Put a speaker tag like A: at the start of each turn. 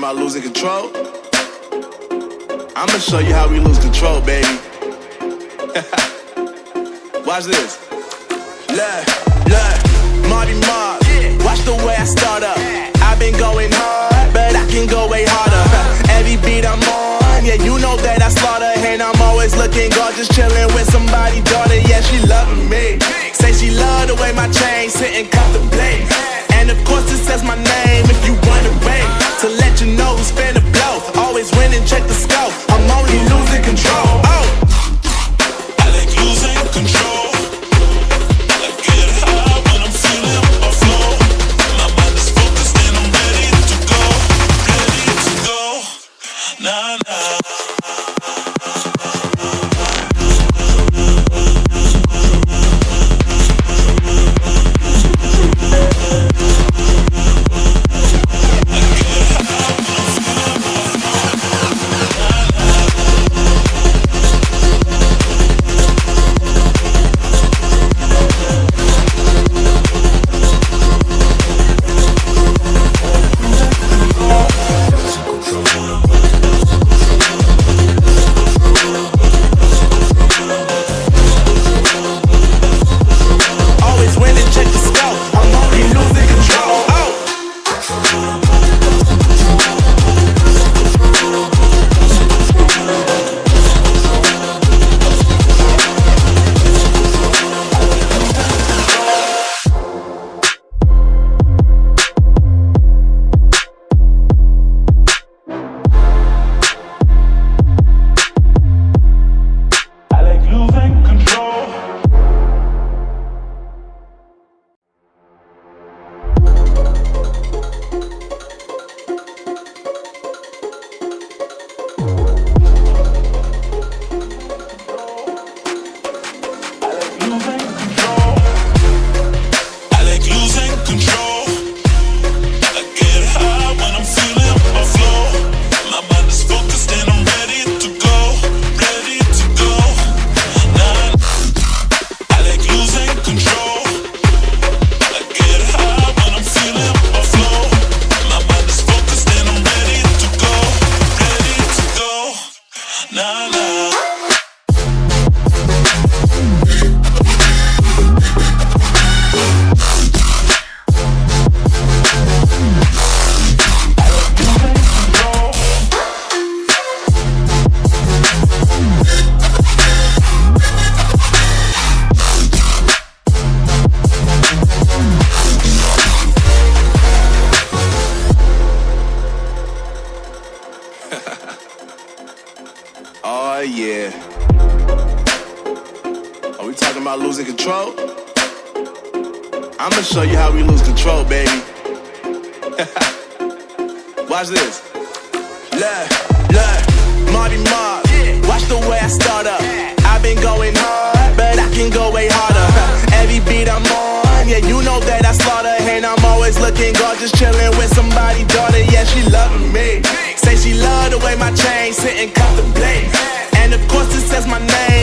A: about losing control? I'ma show you how we lose control, baby. Watch this. Look, Marty Mark. Watch the way I start up. I've been going hard, but I can go way harder. Every beat I'm on, yeah, you know that I slaughter. And I'm always looking gorgeous, chilling with somebody's daughter. Yeah, she loving me. Say she love the way my chain sit and contemplate. And of course it says my name if you wanna wait. To let you know who's finna blow. Always winning, check the scope. I'm only losing control. Oh,
B: I like losing control. I get high when I'm feeling my flow. My mind is focused and I'm ready to go. Nah, nah.
A: Oh yeah. Are we talking about losing control? I'ma show you how we lose control, baby. Watch this. Look, Marty Mark. Watch the way I start up. I've been going hard, but I can go way harder. Every beat I'm on, yeah, you know that I slaughter. And I'm always looking gorgeous, chilling with somebody's daughter. Yeah, she loving me. Say she love the way my chain sit and contemplate. And of course it says my name